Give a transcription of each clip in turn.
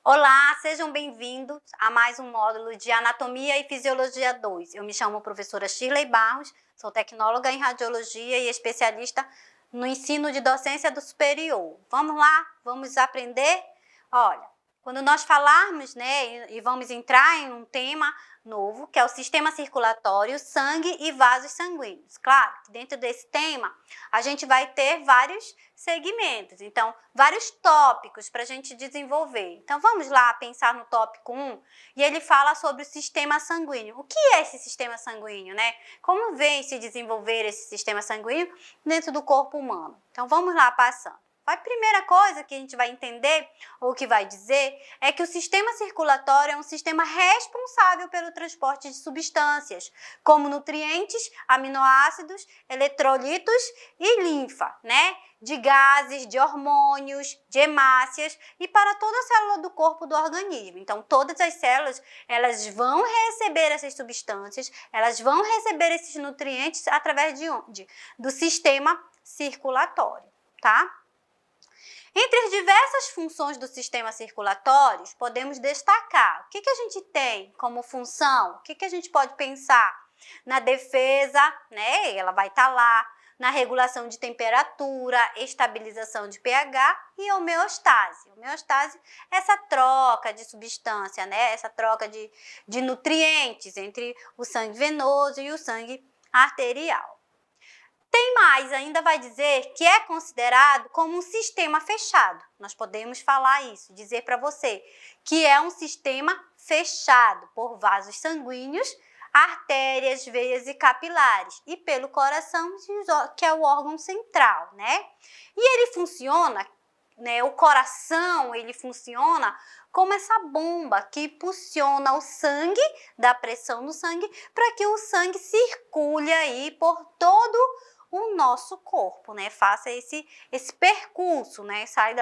Olá, sejam bem-vindos a mais um módulo de Anatomia e Fisiologia 2. Eu me chamo professora Shirley Barros, sou tecnóloga em radiologia e especialista no ensino de docência do superior. Vamos lá? Vamos aprender? Olha, quando nós falarmos, e vamos entrar em um tema novo, que é o sistema circulatório, sangue e vasos sanguíneos. Claro que dentro desse tema a gente vai ter vários segmentos, então vários tópicos para a gente desenvolver. Então vamos lá pensar no tópico 1 e ele fala sobre o sistema sanguíneo. O que é esse sistema sanguíneo, né? Como vem se desenvolver esse sistema sanguíneo dentro do corpo humano? Então vamos lá passando. A primeira coisa que a gente vai entender, ou que vai dizer, é que o sistema circulatório é um sistema responsável pelo transporte de substâncias, como nutrientes, aminoácidos, eletrolitos e linfa, né? De gases, de hormônios, de hemácias e para toda a célula do corpo do organismo. Então, todas as células, elas vão receber essas substâncias, elas vão receber esses nutrientes através de onde? Do sistema circulatório, tá? Entre as diversas funções do sistema circulatório, podemos destacar o que a gente tem como função, o que a gente pode pensar na defesa, né? Ela vai estar lá, na regulação de temperatura, estabilização de pH e homeostase. Homeostase é essa troca de substância, né? Essa troca de nutrientes entre o sangue venoso e o sangue arterial. Tem mais, ainda vai dizer que é considerado como um sistema fechado. Nós podemos falar isso, dizer para você que é um sistema fechado por vasos sanguíneos, artérias, veias e capilares e pelo coração, que é o órgão central, né? E ele funciona, né? O coração, ele funciona como essa bomba que impulsiona o sangue, dá pressão no sangue, para que o sangue circule aí por todo o nosso corpo, né? Faça esse percurso, né? Sai,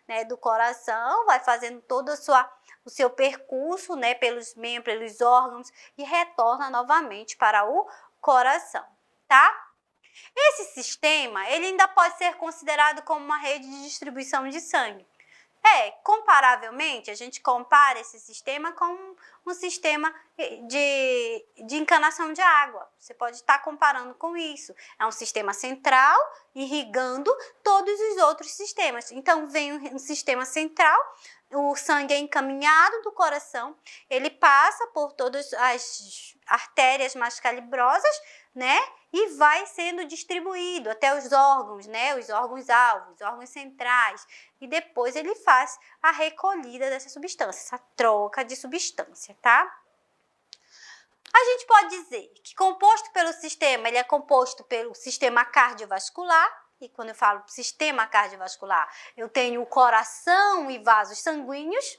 né, do coração, vai fazendo todo o seu percurso, né, pelos membros, pelos órgãos e retorna novamente para o coração, tá? Esse sistema, ele ainda pode ser considerado como uma rede de distribuição de sangue. Comparavelmente, a gente compara esse sistema com um sistema de encanação de água. Você pode estar comparando com isso. É um sistema central irrigando todos os outros sistemas. Então, vem um sistema central, o sangue é encaminhado do coração, ele passa por todas as artérias mais calibrosas, né? E vai sendo distribuído até os órgãos, né? Os órgãos-alvos, os órgãos centrais. E depois ele faz a recolhida dessa substância, essa troca de substância, tá? A gente pode dizer que composto pelo sistema, ele é composto pelo sistema cardiovascular. E quando eu falo sistema cardiovascular, eu tenho o coração e vasos sanguíneos,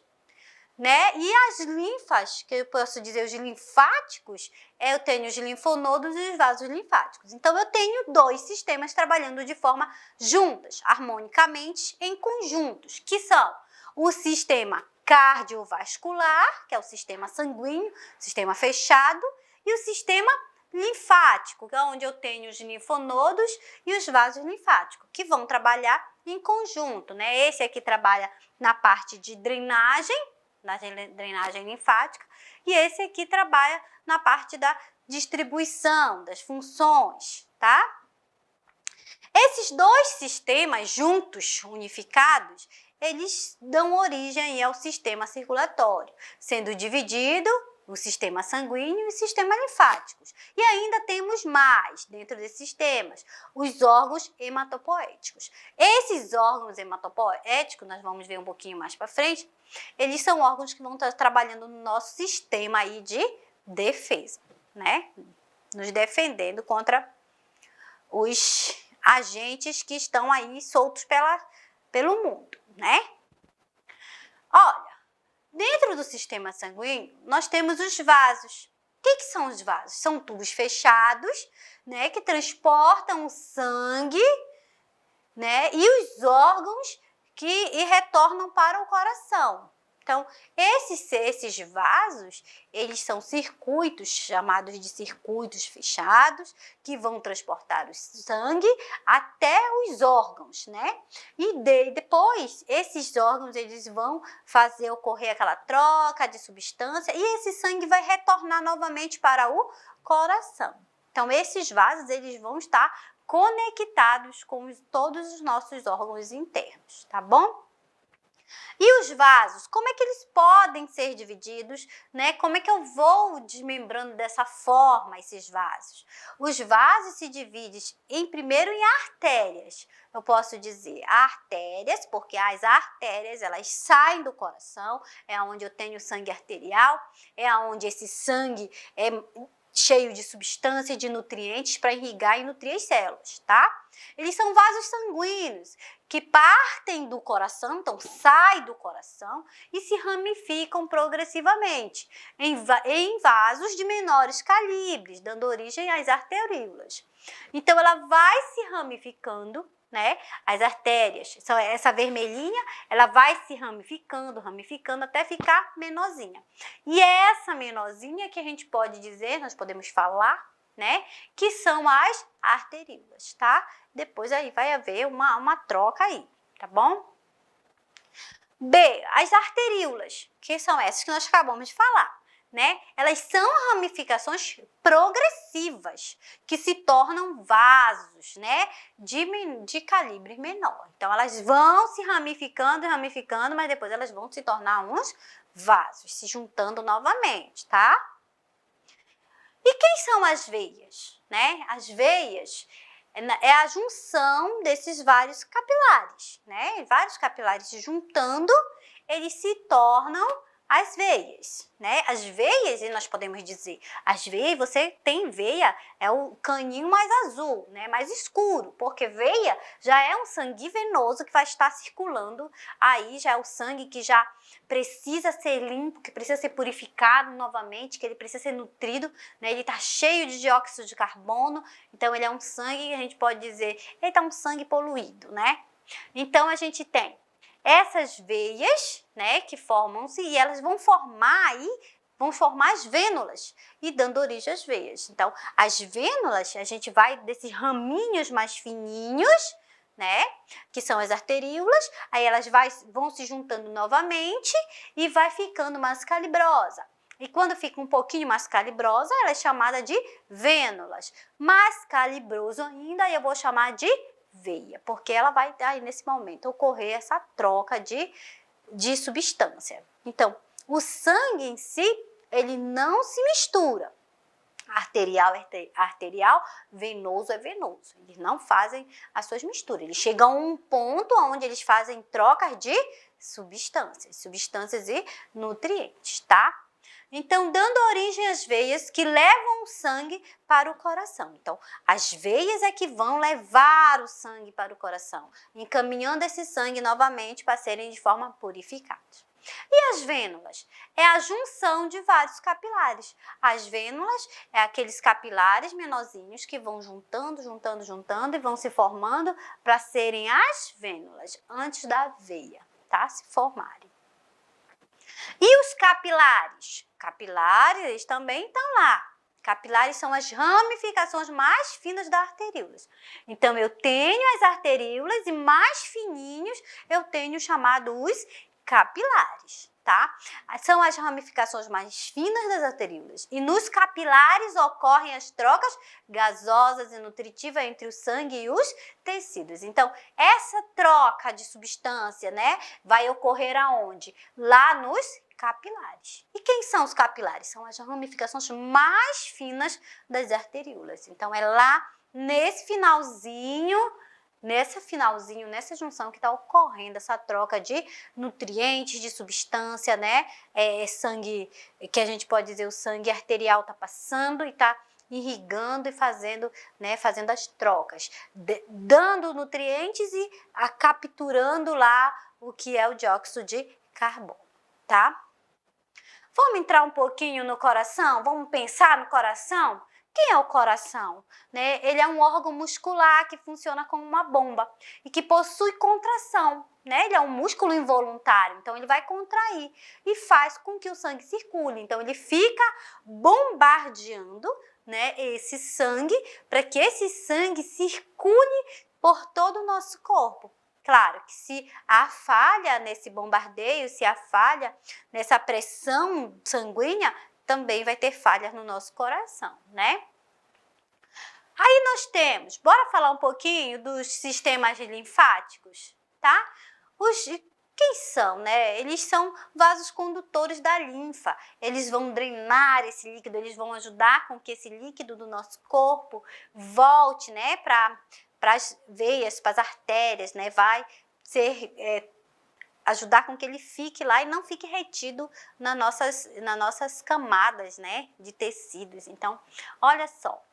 né? E as linfas, que eu posso dizer os linfáticos, eu tenho os linfonodos e os vasos linfáticos. Então, eu tenho dois sistemas trabalhando de forma juntas, harmonicamente, em conjuntos, que são o sistema cardiovascular, que é o sistema sanguíneo, sistema fechado, e o sistema linfático, que é onde eu tenho os linfonodos e os vasos linfáticos, que vão trabalhar em conjunto, né? Esse aqui trabalha na parte de drenagem, na drenagem linfática, e esse aqui trabalha na parte da distribuição, das funções, tá? Esses dois sistemas juntos, unificados, eles dão origem ao sistema circulatório, sendo dividido o sistema sanguíneo e sistema linfáticos. E ainda temos mais dentro desses sistemas, os órgãos hematopoéticos. Esses órgãos hematopoéticos, nós vamos ver um pouquinho mais para frente, eles são órgãos que vão estar trabalhando no nosso sistema aí de defesa, né? Nos defendendo contra os agentes que estão aí soltos pelo mundo, né? Olha, dentro do sistema sanguíneo, nós temos os vasos. O que são os vasos? São tubos fechados, né, que transportam o sangue, né, e os órgãos e retornam para o coração, Então, esses vasos, eles são circuitos, chamados de circuitos fechados, que vão transportar o sangue até os órgãos, né? E depois, esses órgãos, eles vão fazer ocorrer aquela troca de substância e esse sangue vai retornar novamente para o coração. Então, esses vasos, eles vão estar conectados com todos os nossos órgãos internos, tá bom? E os vasos, como é que eles podem ser divididos, né? Como é que eu vou desmembrando dessa forma esses vasos? Os vasos se dividem primeiro em artérias. Eu posso dizer artérias, porque as artérias, elas saem do coração, é onde eu tenho sangue arterial, é onde esse sangue é cheio de substâncias, de nutrientes para irrigar e nutrir as células, tá? Eles são vasos sanguíneos que partem do coração, então saem do coração e se ramificam progressivamente em vasos de menores calibres, dando origem às arteríolas. Então, ela vai se ramificando, né? As artérias, essa vermelhinha, ela vai se ramificando até ficar menorzinha. E é essa menorzinha que a gente pode dizer, nós podemos falar, né? Que são as arteríolas, tá? Depois aí vai haver uma troca aí, tá bom? B, as arteríolas, que são essas que nós acabamos de falar, né? Elas são ramificações progressivas, que se tornam vasos, né? De calibre menor. Então, elas vão se ramificando, mas depois elas vão se tornar uns vasos, se juntando novamente, tá? E quem são as veias, né? As veias é a junção desses vários capilares, né? Vários capilares se juntando, eles se tornam as veias, né? As veias, e nós podemos dizer, as veias, você tem veia, é o caninho mais azul, né? Mais escuro, porque veia já é um sangue venoso que vai estar circulando aí, já é o sangue que já precisa ser limpo, que precisa ser purificado novamente, que ele precisa ser nutrido, né? Ele está cheio de dióxido de carbono, então ele é um sangue que a gente pode dizer, ele está um sangue poluído, né? Então a gente tem essas veias, né, que formam-se e elas vão formar as vênulas e dando origem às veias. Então, as vênulas, a gente vai desses raminhos mais fininhos, né, que são as arteríolas, aí elas vão se juntando novamente e vai ficando mais calibrosa. E quando fica um pouquinho mais calibrosa, ela é chamada de vênulas. Mais calibroso ainda, eu vou chamar de veia, porque ela vai aí nesse momento ocorrer essa troca de substância. Então, o sangue em si, ele não se mistura. Arterial é arterial, venoso é venoso. Eles não fazem as suas misturas. Eles chegam a um ponto onde eles fazem trocas de substâncias e nutrientes, tá? Então, dando origem às veias que levam o sangue para o coração. Então, as veias é que vão levar o sangue para o coração, encaminhando esse sangue novamente para serem de forma purificada. E as vênulas? É a junção de vários capilares. As vênulas é aqueles capilares menorzinhos que vão juntando e vão se formando para serem as vênulas, antes da veia, tá? Se formarem. E os capilares? Capilares, eles também estão lá. Capilares são as ramificações mais finas das arteríolas. Então, eu tenho as arteríolas e mais fininhos eu tenho chamado os capilares, tá? São as ramificações mais finas das arteríolas. E nos capilares ocorrem as trocas gasosas e nutritivas entre o sangue e os tecidos. Então, essa troca de substância, né, vai ocorrer aonde? Lá nos capilares. E quem são os capilares? São as ramificações mais finas das arteríolas. Então, é lá nesse finalzinho, nessa junção que está ocorrendo essa troca de nutrientes, de substância, né? Sangue, que a gente pode dizer, o sangue arterial está passando e está irrigando e fazendo, né, fazendo as trocas, dando nutrientes e capturando lá o que é o dióxido de carbono, tá? Vamos entrar um pouquinho no coração? Vamos pensar no coração? Quem é o coração? Né? Ele é um órgão muscular que funciona como uma bomba e que possui contração. Né? Ele é um músculo involuntário, então ele vai contrair e faz com que o sangue circule. Então ele fica bombardeando, né, esse sangue para que esse sangue circule por todo o nosso corpo. Claro que se há falha nesse bombardeio, se há falha nessa pressão sanguínea, também vai ter falhas no nosso coração, né? Aí nós temos, bora falar um pouquinho dos sistemas linfáticos, tá? Quem são, né? Eles são vasos condutores da linfa. Eles vão drenar esse líquido, eles vão ajudar com que esse líquido do nosso corpo volte, né, para as veias, para as artérias, né? Vai ser ajudar com que ele fique lá e não fique retido nas nossas camadas, né, de tecidos. Então, olha só.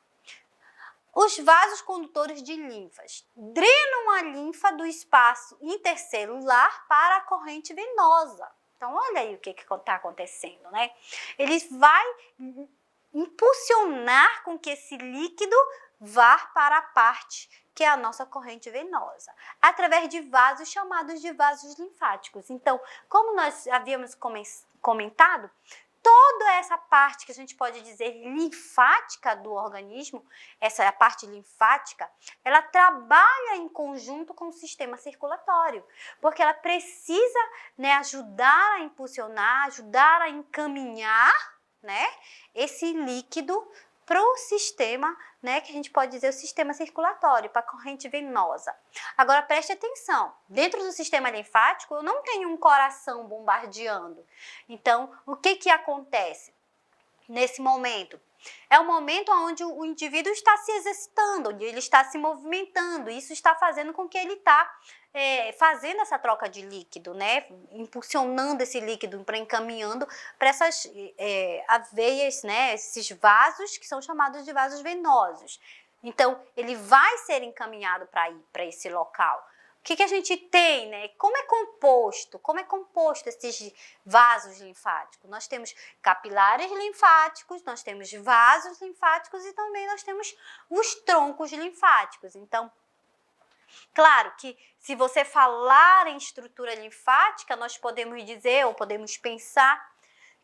Os vasos condutores de linfas drenam a linfa do espaço intercelular para a corrente venosa. Então, olha aí o que está acontecendo, né? Ele vai impulsionar com que esse líquido vá para a parte que é a nossa corrente venosa, através de vasos chamados de vasos linfáticos. Então, como nós havíamos comentado, toda essa parte que a gente pode dizer linfática do organismo, essa parte linfática, ela trabalha em conjunto com o sistema circulatório, porque ela precisa, né, ajudar a impulsionar, ajudar a encaminhar, né, esse líquido para o sistema, né, que a gente pode dizer o sistema circulatório, para a corrente venosa. Agora preste atenção, dentro do sistema linfático eu não tenho um coração bombardeando. Então, o que acontece nesse momento? É o momento onde o indivíduo está se exercitando, onde ele está se movimentando. Isso está fazendo com que ele está fazendo essa troca de líquido, né? Impulsionando esse líquido, encaminhando para essas veias, né? Esses vasos que são chamados de vasos venosos. Então, ele vai ser encaminhado para ir para esse local. O que a gente tem, né? Como é composto esses vasos linfáticos? Nós temos capilares linfáticos, nós temos vasos linfáticos e também nós temos os troncos linfáticos. Então, claro que se você falar em estrutura linfática, nós podemos dizer ou podemos pensar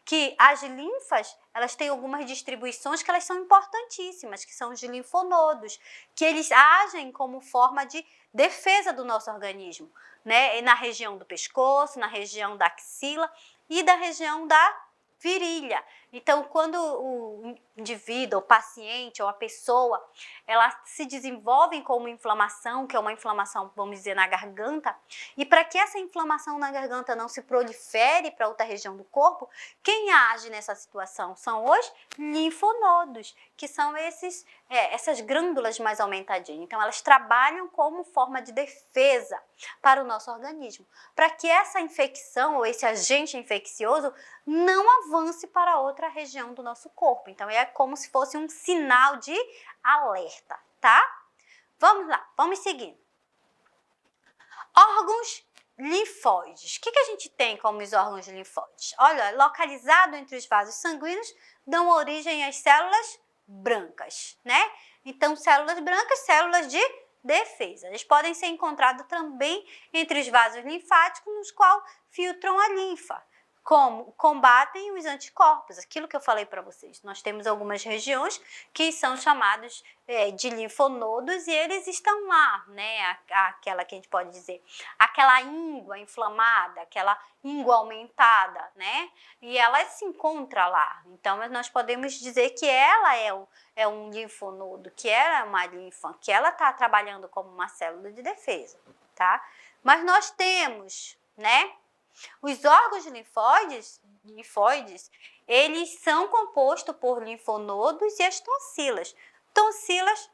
que as linfas, elas têm algumas distribuições que elas são importantíssimas, que são os linfonodos, que eles agem como forma de defesa do nosso organismo, né? Na região do pescoço, na região da axila e da região da virilha. Então, quando o indivíduo, o paciente ou a pessoa, ela se desenvolve com uma inflamação, que é uma inflamação, vamos dizer, na garganta, e para que essa inflamação na garganta não se prolifere para outra região do corpo, quem age nessa situação são os linfonodos, que são essas glândulas mais aumentadinhas. Então, elas trabalham como forma de defesa para o nosso organismo, para que essa infecção ou esse agente infeccioso não avance para outra região do nosso corpo. Então, é como se fosse um sinal de alerta, tá? Vamos lá, vamos seguir. Órgãos linfóides. O que a gente tem como os órgãos linfóides? Olha, localizado entre os vasos sanguíneos, dão origem às células brancas, né? Então, células brancas, células de defesa. Eles podem ser encontrados também entre os vasos linfáticos, nos quais filtram a linfa. Como combatem os anticorpos, aquilo que eu falei para vocês. Nós temos algumas regiões que são chamadas de linfonodos e eles estão lá, né? Aquela que a gente pode dizer, aquela íngua inflamada, aquela íngua aumentada, né? E ela se encontra lá. Então, nós podemos dizer que ela é um linfonodo, que ela é uma linfa, que ela está trabalhando como uma célula de defesa, tá? Mas nós temos, né? Os órgãos linfóides, eles são compostos por linfonodos e as tonsilas. Tonsilas,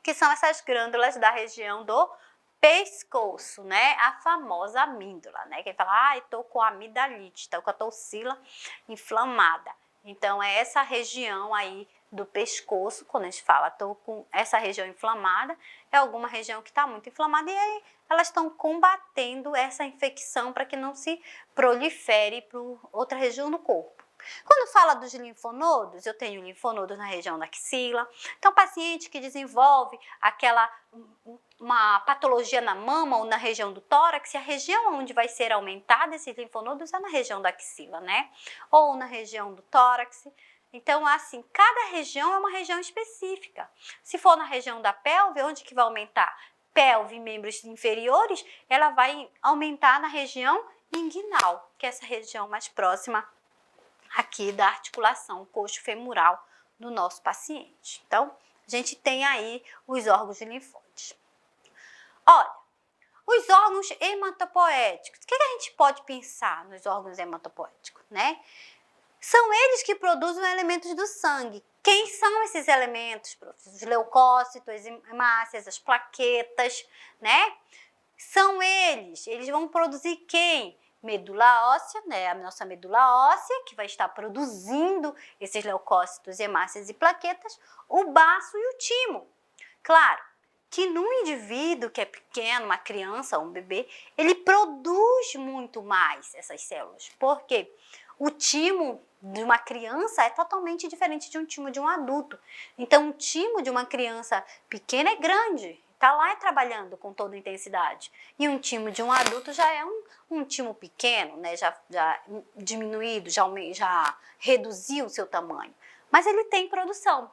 que são essas glândulas da região do pescoço, né? A famosa amígdala, né? Quem fala, estou com amidalite, estou com a tonsila inflamada. Então, é essa região aí do pescoço, quando a gente fala, estou com essa região inflamada, é alguma região que está muito inflamada e aí elas estão combatendo essa infecção para que não se prolifere para outra região do corpo, Quando fala dos linfonodos, eu tenho linfonodos na região da axila. Então, paciente que desenvolve uma patologia na mama ou na região do tórax, a região onde vai ser aumentada esses linfonodos é na região da axila, né? Ou na região do tórax. Então, assim, cada região é uma região específica. Se for na região da pelve, onde que vai aumentar? Pelve e membros inferiores, ela vai aumentar na região inguinal, que é essa região mais próxima aqui da articulação coxo-femoral do nosso paciente. Então, a gente tem aí os órgãos de linfóides. Olha, os órgãos hematopoéticos. O que a gente pode pensar nos órgãos hematopoéticos, né? São eles que produzem elementos do sangue. Quem são esses elementos, professor? Os leucócitos, as hemácias, as plaquetas, né? São eles. Eles vão produzir quem? Medula óssea, né? A nossa medula óssea, que vai estar produzindo esses leucócitos, hemácias e plaquetas, o baço e o timo. Claro que num indivíduo que é pequeno, uma criança, um bebê, ele produz muito mais essas células. Por quê? O timo de uma criança é totalmente diferente de um timo de um adulto. Então, o timo de uma criança pequena é grande, está lá trabalhando com toda intensidade. E um timo de um adulto já é um timo pequeno, né? já diminuído, já reduziu o seu tamanho. Mas ele tem produção.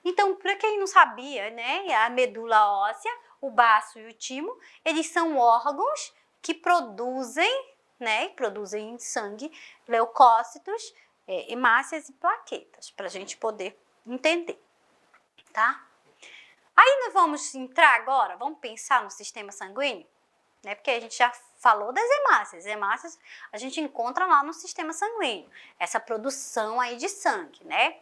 Então, para quem não sabia, né? A medula óssea, o baço e o timo, eles são órgãos que produzem, né? Produzem sangue, leucócitos, hemácias e plaquetas, para a gente poder entender, tá? Aí nós vamos entrar agora, vamos pensar no sistema sanguíneo, né? Porque a gente já falou das hemácias. Hemácias a gente encontra lá no sistema sanguíneo, essa produção aí de sangue, né?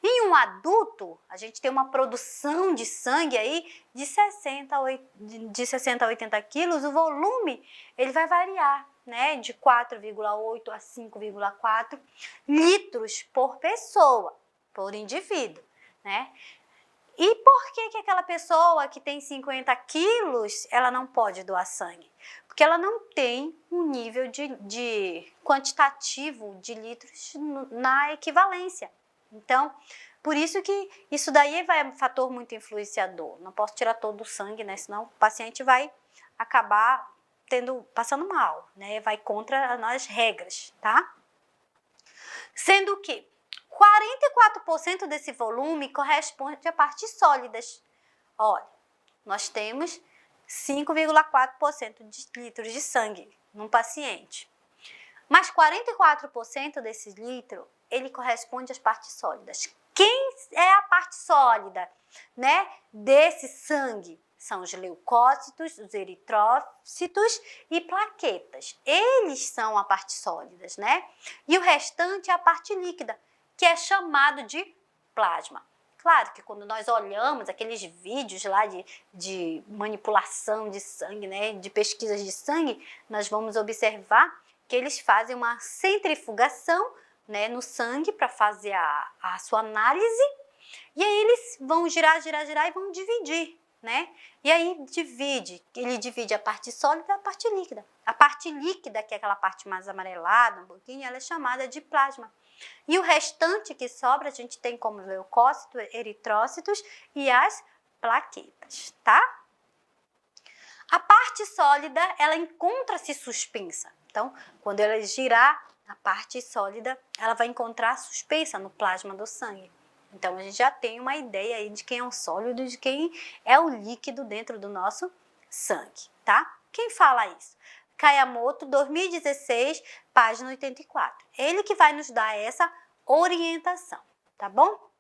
Em um adulto, a gente tem uma produção de sangue aí de 60 a 80 quilos, o volume ele vai variar, né? De 4,8 a 5,4 litros por pessoa, por indivíduo, né? E por que aquela pessoa que tem 50 quilos, ela não pode doar sangue? Porque ela não tem um nível de quantitativo de litros na equivalência. Então, por isso que isso daí é um fator muito influenciador. Não posso tirar todo o sangue, né? Senão o paciente vai acabar passando mal, né? Vai contra as regras, tá? Sendo que 44% desse volume corresponde a partes sólidas. Olha, nós temos 5,4% de litros de sangue num paciente. Mas 44% desse litro, ele corresponde às partes sólidas. Quem é a parte sólida, né, desse sangue? São os leucócitos, os eritrócitos e plaquetas. Eles são a parte sólidas, né? E o restante é a parte líquida, que é chamado de plasma. Claro que quando nós olhamos aqueles vídeos lá de manipulação de sangue, né, de pesquisas de sangue, nós vamos observar que eles fazem uma centrifugação, né, no sangue para fazer a sua análise, e aí eles vão girar e vão dividir, né? E aí ele divide a parte sólida e a parte líquida. A parte líquida, que é aquela parte mais amarelada, um pouquinho, ela é chamada de plasma. E o restante que sobra, a gente tem como leucócitos, eritrócitos e as plaquetas, tá? A parte sólida, ela encontra-se suspensa. Então, quando ela girar, a parte sólida, ela vai encontrar suspensa no plasma do sangue. Então, a gente já tem uma ideia aí de quem é o sólido e de quem é o líquido dentro do nosso sangue, tá? Quem fala isso? Kayamoto, 2016, página 84. Ele que vai nos dar essa orientação, tá bom? O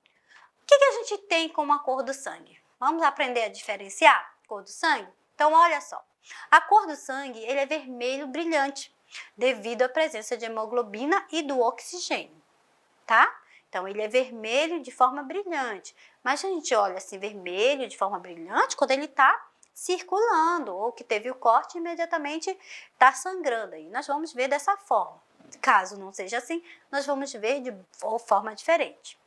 que a gente tem como a cor do sangue? Vamos aprender a diferenciar a cor do sangue? Então, olha só. A cor do sangue, ele é vermelho brilhante, devido à presença de hemoglobina e do oxigênio, tá? Então, ele é vermelho de forma brilhante. Mas a gente olha assim, vermelho de forma brilhante, quando ele está circulando, ou que teve o corte imediatamente está sangrando. Aí nós vamos ver dessa forma. Caso não seja assim, nós vamos ver de forma diferente.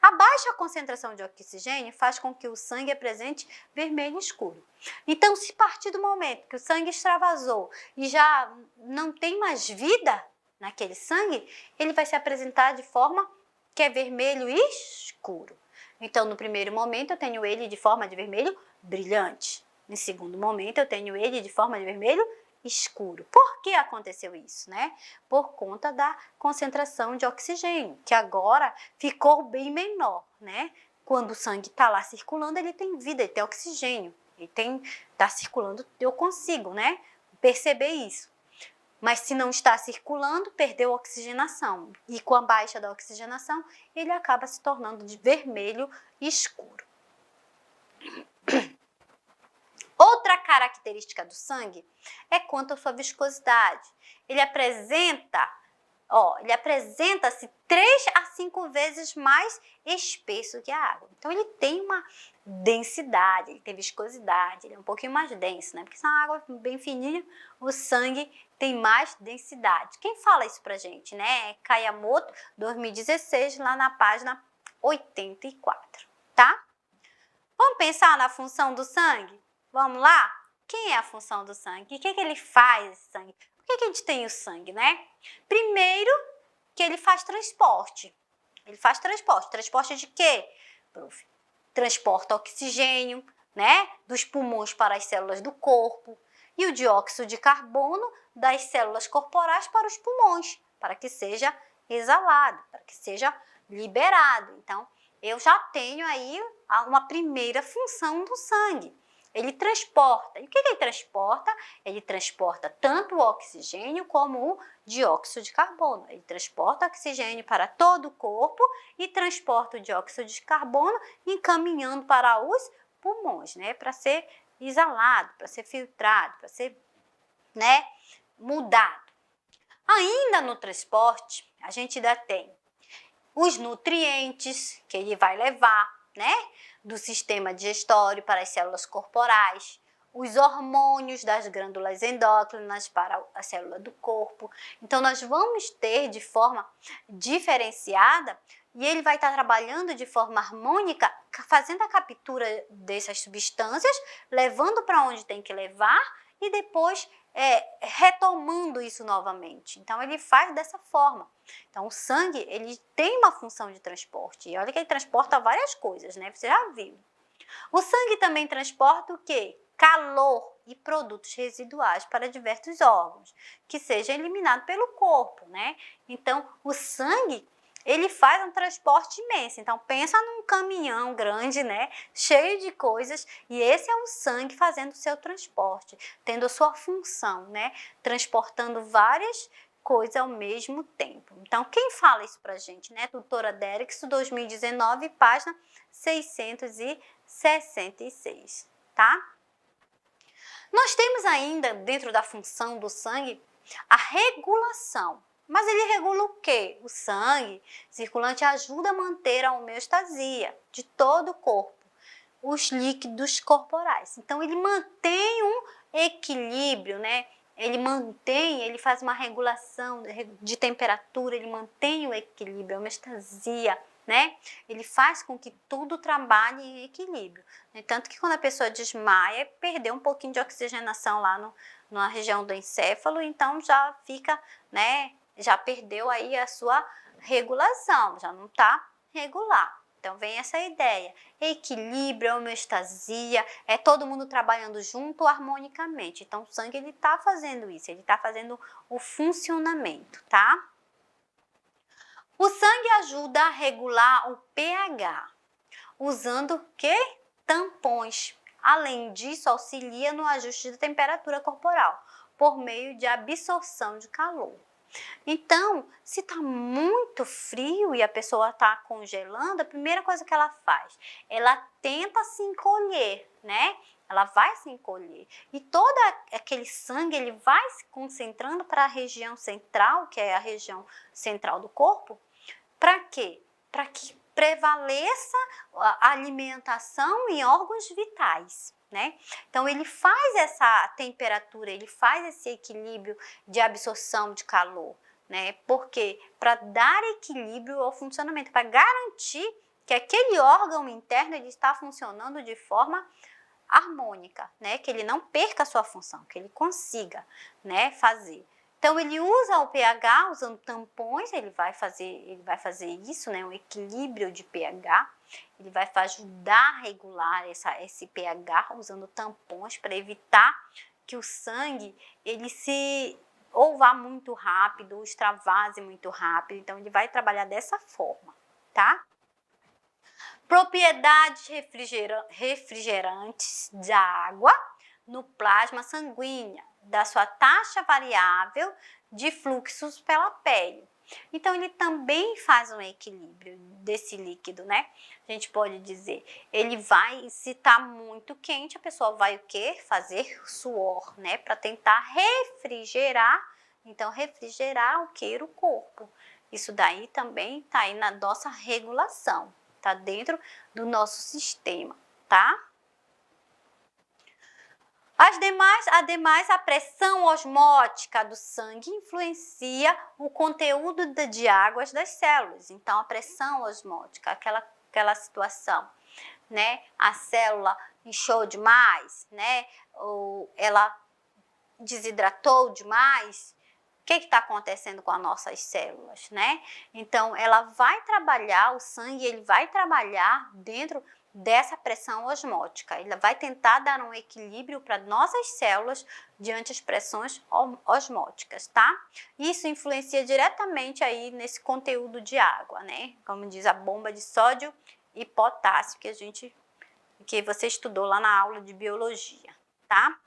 A baixa concentração de oxigênio faz com que o sangue apresente vermelho escuro. Então, se a partir do momento que o sangue extravasou e já não tem mais vida, naquele sangue, ele vai se apresentar de forma que é vermelho escuro. Então, no primeiro momento, eu tenho ele de forma de vermelho brilhante. No segundo momento, eu tenho ele de forma de vermelho escuro. Por que aconteceu isso, né? Por conta da concentração de oxigênio, que agora ficou bem menor, né? Quando o sangue está lá circulando, ele tem vida, ele tem oxigênio, está circulando, eu consigo, né? Perceber isso. Mas se não está circulando, perdeu a oxigenação. E com a baixa da oxigenação, ele acaba se tornando de vermelho escuro. Outra característica do sangue é quanto à sua viscosidade. Ele apresenta-se 3 a 5 vezes mais espesso que a água. Então, ele tem uma densidade, ele tem viscosidade, ele é um pouquinho mais denso, né? Porque se a água é bem fininha, o sangue tem mais densidade. Quem fala isso pra gente, né? É Kayamoto, 2016, lá na página 84, tá? Vamos pensar na função do sangue? Vamos lá? Quem é a função do sangue? O que ele faz, esse sangue? Por que a gente tem o sangue, né? Primeiro, que ele faz transporte. Ele faz transporte. Transporte de quê, prof? Transporta oxigênio, né? Dos pulmões para as células do corpo. E o dióxido de carbono das células corporais para os pulmões, para que seja exalado, para que seja liberado. Então, eu já tenho aí uma primeira função do sangue. Ele transporta. E o que ele transporta? Ele transporta tanto o oxigênio como o dióxido de carbono. Ele transporta oxigênio para todo o corpo e transporta o dióxido de carbono encaminhando para os pulmões, né? Para ser exalado, para ser filtrado, para ser, né, mudado. Ainda no transporte, a gente ainda tem os nutrientes que ele vai levar, né, do sistema digestório para as células corporais, os hormônios das glândulas endócrinas para a célula do corpo. Então, nós vamos ter de forma diferenciada e ele vai estar trabalhando de forma harmônica, fazendo a captura dessas substâncias, levando para onde tem que levar e depois retomando isso novamente. Então, ele faz dessa forma. Então, o sangue, ele tem uma função de transporte. E olha que ele transporta várias coisas, né? Você já viu. O sangue também transporta o quê? Calor e produtos residuais para diversos órgãos, que seja eliminado pelo corpo, né? Então, o sangue, ele faz um transporte imenso. Então, pensa num caminhão grande, né? Cheio de coisas, e esse é o sangue fazendo o seu transporte, tendo a sua função, né? Transportando várias coisas ao mesmo tempo. Então, quem fala isso pra gente, né? Tutora Derrickson, 2019, página 666, tá? Nós temos ainda, dentro da função do sangue, a regulação. Mas ele regula o quê? O sangue circulante ajuda a manter a homeostasia de todo o corpo, os líquidos corporais. Então, ele mantém um equilíbrio, né? Ele faz uma regulação de temperatura, ele mantém o equilíbrio, a homeostasia, né? Ele faz com que tudo trabalhe em equilíbrio. Tanto que quando a pessoa desmaia, perdeu um pouquinho de oxigenação lá na região do encéfalo, então já fica, né? Já perdeu aí a sua regulação, já não está regular. Então, vem essa ideia, equilíbrio, homeostasia, é todo mundo trabalhando junto harmonicamente. Então, o sangue, ele está fazendo isso, ele está fazendo o funcionamento, tá? O sangue ajuda a regular o pH, usando o quê? Tampões. Além disso, auxilia no ajuste da temperatura corporal, por meio de absorção de calor. Então, se está muito frio e a pessoa está congelando, a primeira coisa que ela faz, ela tenta se encolher, né? Ela vai se encolher. E todo aquele sangue, ele vai se concentrando para a região central, que é a região central do corpo. Para quê? Para que prevaleça a alimentação em órgãos vitais, né? Então, ele faz essa temperatura, ele faz esse equilíbrio de absorção de calor, né? Porque para dar equilíbrio ao funcionamento, para garantir que aquele órgão interno ele está funcionando de forma harmônica, né? Que ele não perca a sua função, que ele consiga, né, fazer. Então, ele usa o pH, usando tampões, ele vai fazer isso, né, um equilíbrio de pH. Ele vai ajudar a regular esse pH usando tampões para evitar que o sangue ele se ou vá muito rápido ou extravase muito rápido. Então, ele vai trabalhar dessa forma, tá? Propriedades refrigerantes da água no plasma sanguíneo, da sua taxa variável de fluxos pela pele. Então, ele também faz um equilíbrio desse líquido, né? A gente pode dizer, ele vai, se tá muito quente, a pessoa vai o quê? Fazer suor, né? Para tentar refrigerar, então refrigerar o quê? O corpo. Isso daí também tá aí na nossa regulação, tá dentro do nosso sistema, tá? Ademais, a pressão osmótica do sangue influencia o conteúdo de águas das células. Então, a pressão osmótica, aquela situação, né? A célula inchou demais, né? Ou ela desidratou demais. O que está acontecendo com as nossas células, né? Então, ela vai trabalhar, o sangue, ele vai trabalhar dentro dessa pressão osmótica. Ele vai tentar dar um equilíbrio para nossas células diante das pressões osmóticas, tá? Isso influencia diretamente aí nesse conteúdo de água, né? Como diz a bomba de sódio e potássio que você estudou lá na aula de biologia, tá?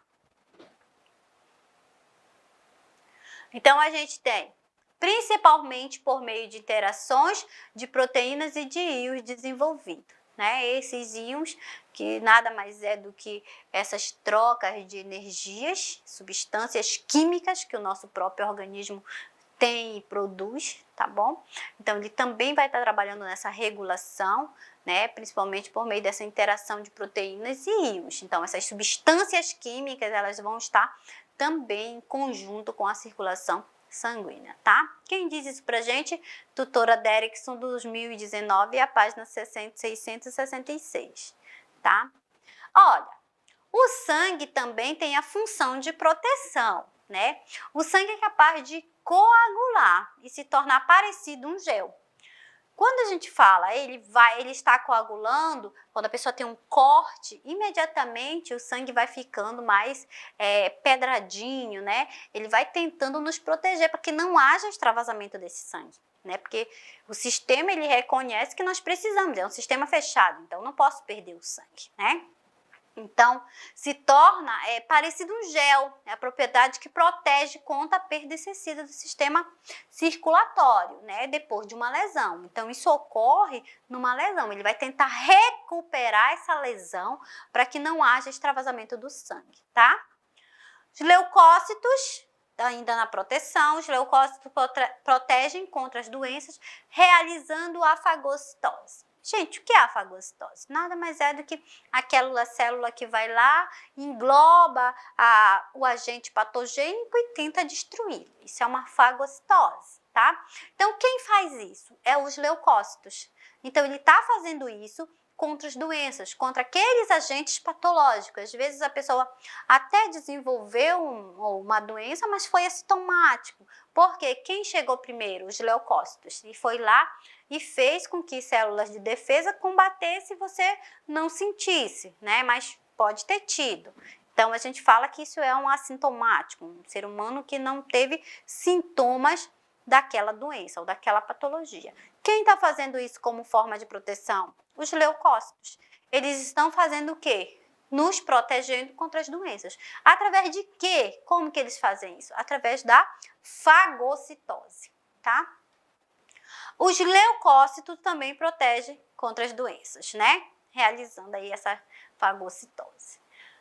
Então, a gente tem, principalmente por meio de interações de proteínas e de íons desenvolvidos, né? Esses íons que nada mais é do que essas trocas de energias, substâncias químicas que o nosso próprio organismo tem e produz, tá bom? Então, ele também vai estar trabalhando nessa regulação, né? Principalmente por meio dessa interação de proteínas e íons. Então, essas substâncias químicas, elas vão estar também em conjunto com a circulação sanguínea, tá? Quem diz isso pra gente? Tutora Derrickson, 2019, a página 666, tá? Olha, o sangue também tem a função de proteção, né? O sangue é capaz de coagular e se tornar parecido um gel. Quando a gente fala, ele está coagulando, quando a pessoa tem um corte, imediatamente o sangue vai ficando mais pedradinho, né? Ele vai tentando nos proteger para que não haja extravasamento desse sangue, né? Porque o sistema, ele reconhece que nós precisamos, é um sistema fechado, então não posso perder o sangue, né? Então, se torna parecido um gel, é a propriedade que protege contra a perda excessiva do sistema circulatório, né, depois de uma lesão. Então, isso ocorre numa lesão, ele vai tentar recuperar essa lesão para que não haja extravasamento do sangue, tá? Os leucócitos, ainda na proteção, os leucócitos protegem contra as doenças, realizando a fagocitose. Gente, o que é a fagocitose? Nada mais é do que aquela célula que vai lá, engloba o agente patogênico e tenta destruí-lo. Isso é uma fagocitose, tá? Então, quem faz isso? É os leucócitos. Então, ele está fazendo isso contra as doenças, contra aqueles agentes patológicos. Às vezes a pessoa até desenvolveu uma doença, mas foi assintomático. Porque quem chegou primeiro? Os leucócitos. E foi lá e fez com que células de defesa combatessem e você não sentisse, né? Mas pode ter tido. Então, a gente fala que isso é um assintomático, um ser humano que não teve sintomas daquela doença ou daquela patologia. Quem está fazendo isso como forma de proteção? Os leucócitos. Eles estão fazendo o quê? Nos protegendo contra as doenças. Através de quê? Como que eles fazem isso? Através da fagocitose, tá? Os leucócitos também protegem contra as doenças, né? Realizando aí essa fagocitose.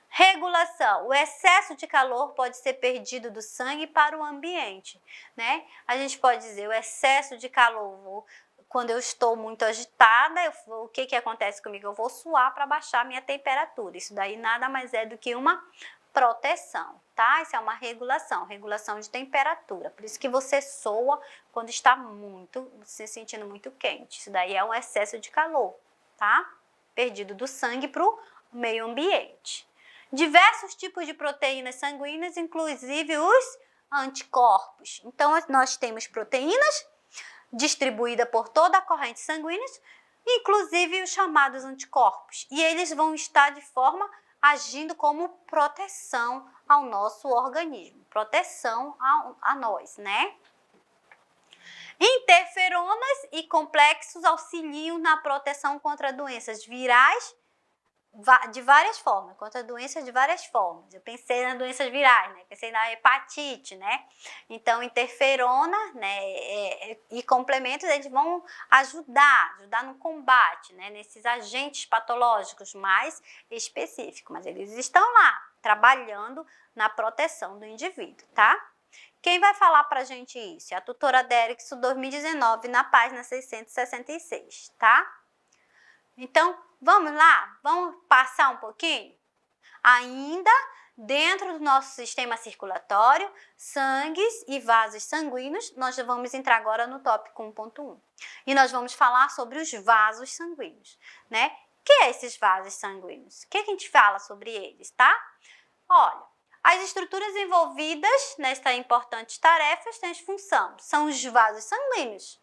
Regulação. O excesso de calor pode ser perdido do sangue para o ambiente, né? A gente pode dizer o excesso de calor. Quando eu estou muito agitada, o que acontece comigo? Eu vou suar para baixar a minha temperatura. Isso daí nada mais é do que uma proteção, tá? Isso é uma regulação de temperatura. Por isso que você soa quando está se sentindo muito quente. Isso daí é um excesso de calor, tá? Perdido do sangue para o meio ambiente. Diversos tipos de proteínas sanguíneas, inclusive os anticorpos. Então, nós temos proteínas distribuídas por toda a corrente sanguínea, inclusive os chamados anticorpos. E eles vão estar de forma agindo como proteção ao nosso organismo, proteção a nós, né? Interferonas e complexos auxiliam na proteção contra doenças virais de várias formas, contra doenças de várias formas. Eu pensei nas doenças virais, né? Pensei na hepatite, né? Então, interferona, né, e complementos, eles vão ajudar no combate, né? Nesses agentes patológicos mais específicos, mas eles estão lá, trabalhando na proteção do indivíduo, tá? Quem vai falar pra gente isso? É a tutora Derrickson, 2019, na página 666, tá? Então, vamos lá? Vamos passar um pouquinho? Ainda dentro do nosso sistema circulatório, sangues e vasos sanguíneos, nós vamos entrar agora no tópico 1.1. E nós vamos falar sobre os vasos sanguíneos, né? O que é esses vasos sanguíneos? O que a gente fala sobre eles, tá? Olha, as estruturas envolvidas nesta importante tarefa têm função. São os vasos sanguíneos,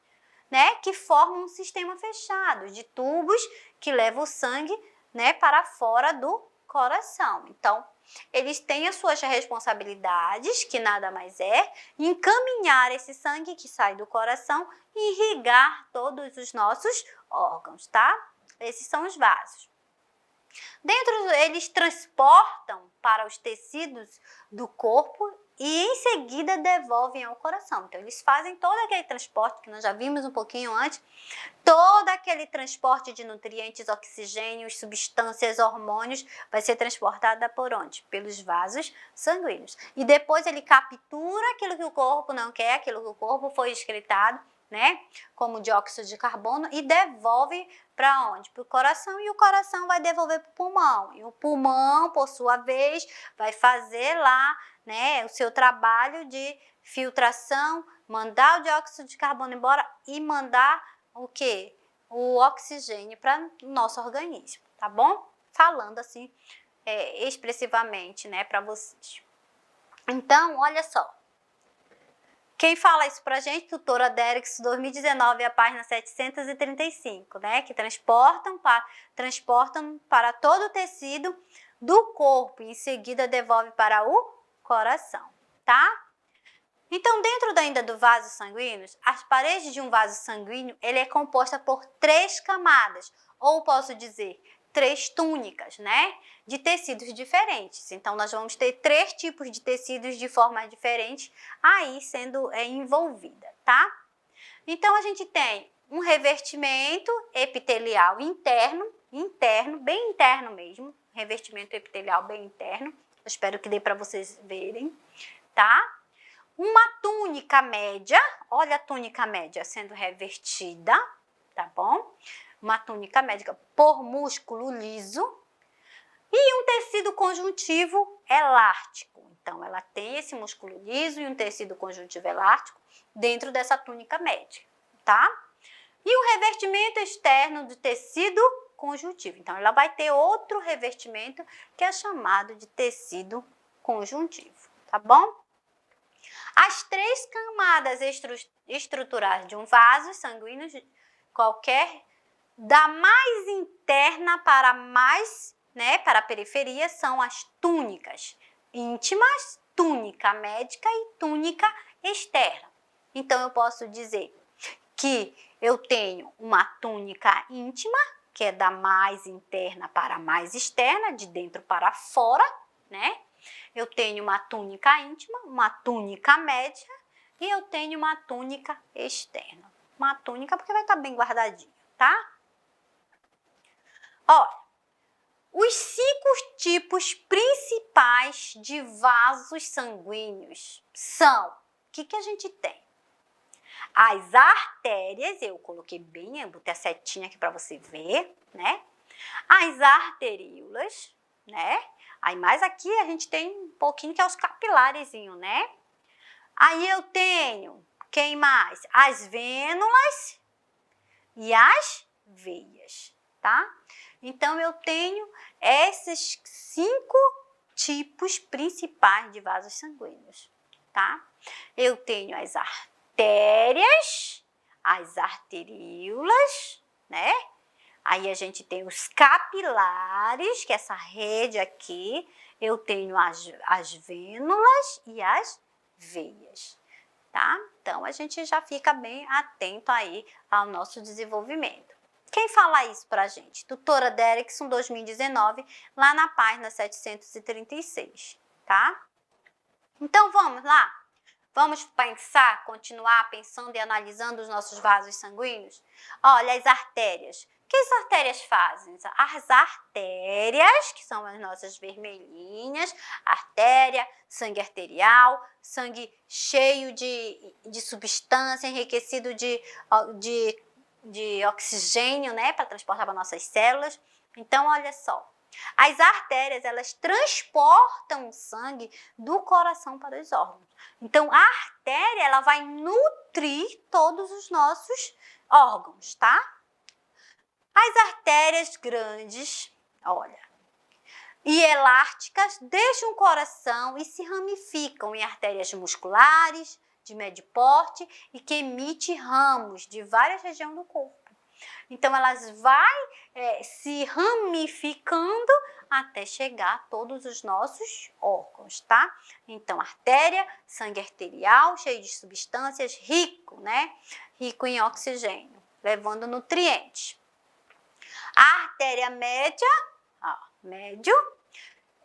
né, que formam um sistema fechado de tubos que levam o sangue, né, para fora do coração. Então, eles têm as suas responsabilidades, que nada mais é encaminhar esse sangue que sai do coração e irrigar todos os nossos órgãos, tá? Esses são os vasos. Dentro, eles transportam para os tecidos do corpo e em seguida devolvem ao coração. Então, eles fazem todo aquele transporte que nós já vimos um pouquinho antes, todo aquele transporte de nutrientes, oxigênios, substâncias, hormônios, vai ser transportada por onde? Pelos vasos sanguíneos. E depois ele captura aquilo que o corpo não quer, aquilo que o corpo foi excretado, né? Como dióxido de carbono, e devolve para onde? Para o coração, e o coração vai devolver para o pulmão. E o pulmão, por sua vez, vai fazer lá, né, o seu trabalho de filtração, mandar o dióxido de carbono embora e mandar o quê? O oxigênio para o nosso organismo, tá bom? Falando assim, expressivamente, né, para vocês. Então, olha só. Quem fala isso pra gente? Tutora Derrickson, 2019, a página 735, né? Que transportam para todo o tecido do corpo e em seguida devolve para o coração, tá? Então, dentro ainda do vaso sanguíneo, as paredes de um vaso sanguíneo, ele é composta por 3 camadas, ou posso dizer, 3 túnicas, né? De tecidos diferentes. Então, nós vamos ter 3 tipos de tecidos de forma diferente aí sendo envolvida, tá? Então, a gente tem um revestimento epitelial interno, bem interno mesmo, revestimento epitelial bem interno. Eu espero que dê para vocês verem, tá? Uma túnica média, olha a túnica média sendo revestida, tá bom? Uma túnica média por músculo liso e um tecido conjuntivo elástico. Então, ela tem esse músculo liso e um tecido conjuntivo elástico dentro dessa túnica média, tá? E o revestimento externo de tecido conjuntivo. Então, ela vai ter outro revestimento que é chamado de tecido conjuntivo, tá bom? As 3 camadas estruturais de um vaso sanguíneo qualquer, da mais interna para mais, né, para a periferia, são as túnicas íntimas, túnica médica e túnica externa. Então, eu posso dizer que eu tenho uma túnica íntima, que é da mais interna para a mais externa, de dentro para fora, né? Eu tenho uma túnica íntima, uma túnica média e eu tenho uma túnica externa. Uma túnica porque vai estar bem guardadinho, tá? Olha, os 5 tipos principais de vasos sanguíneos são, o que a gente tem? As artérias, eu coloquei bem, eu botei a setinha aqui para você ver, né? As arteríolas, né? Aí mais aqui a gente tem um pouquinho que é os capilarezinhos, né? Aí eu tenho, quem mais? As vênulas e as veias, tá? Então, eu tenho esses 5 tipos principais de vasos sanguíneos, tá? Eu tenho as artérias, as arteríolas, né? Aí a gente tem os capilares, que é essa rede aqui. Eu tenho as vênulas e as veias, tá? Então, a gente já fica bem atento aí ao nosso desenvolvimento. Quem fala isso pra gente? Tutora Derrickson, 2019, lá na página 736, tá? Então, vamos lá? Vamos pensar, continuar pensando e analisando os nossos vasos sanguíneos? Olha, as artérias. O que as artérias fazem? As artérias, que são as nossas vermelhinhas, artéria, sangue arterial, sangue cheio de substância, enriquecido de oxigênio, né, para transportar para nossas células. Então, olha só. As artérias, elas transportam o sangue do coração para os órgãos. Então, a artéria, ela vai nutrir todos os nossos órgãos, tá? As artérias grandes, olha, e elásticas deixam o coração e se ramificam em artérias musculares, de médio porte e que emitem ramos de várias regiões do corpo. Então, elas vão se ramificando até chegar a todos os nossos órgãos, tá? Então, artéria, sangue arterial, cheio de substâncias, rico, né? Rico em oxigênio, levando nutrientes. A artéria média, médio,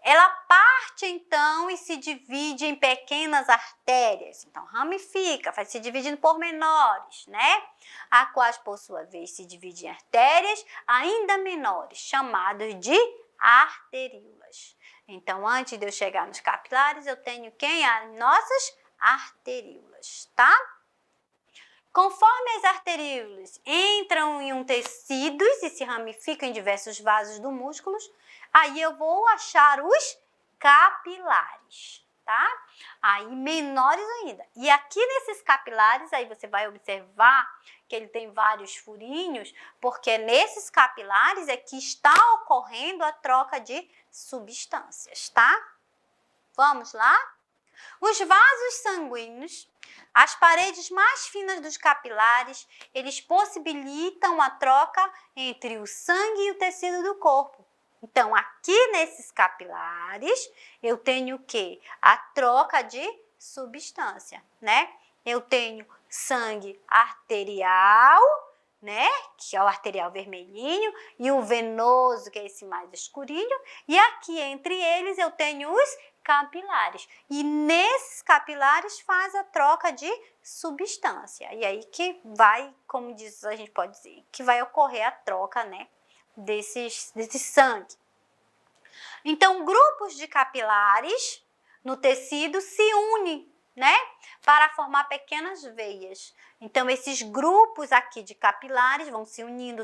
ela parte então e se divide em pequenas artérias. Então, ramifica, vai se dividindo por menores, né? A quais, por sua vez, se divide em artérias ainda menores, chamadas de arteríolas. Então, antes de eu chegar nos capilares, eu tenho quem? As nossas arteríolas, tá? Conforme as arteríolas entram em um tecido e se ramificam em diversos vasos do músculo, aí eu vou achar os capilares, tá? Aí menores ainda. E aqui nesses capilares, aí você vai observar que ele tem vários furinhos, porque nesses capilares é que está ocorrendo a troca de substâncias, tá? Vamos lá? Os vasos sanguíneos, as paredes mais finas dos capilares, eles possibilitam a troca entre o sangue e o tecido do corpo. Então, aqui nesses capilares, eu tenho o quê? A troca de substância, né? Eu tenho sangue arterial, né? Que é o arterial vermelhinho, e o venoso, que é esse mais escurinho, e aqui entre eles eu tenho os capilares. E nesses capilares faz a troca de substância. E aí que vai, como diz, a gente pode dizer, que vai ocorrer a troca, né, desse sangue. Então, grupos de capilares no tecido se unem, né, para formar pequenas veias. Então, esses grupos aqui de capilares vão se unindo,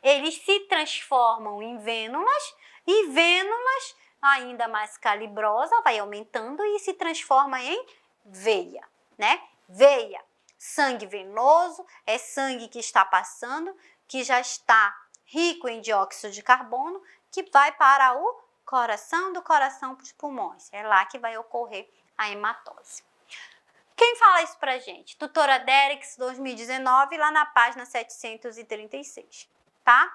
eles se transformam em vênulas, e vênulas ainda mais calibrosa, vai aumentando e se transforma em veia, né? Veia, sangue venoso, é sangue que está passando, que já está rico em dióxido de carbono, que vai para o coração, do coração para os pulmões. É lá que vai ocorrer a hematose. Quem fala isso pra gente? Tutora Derrickson, 2019, lá na página 736, tá?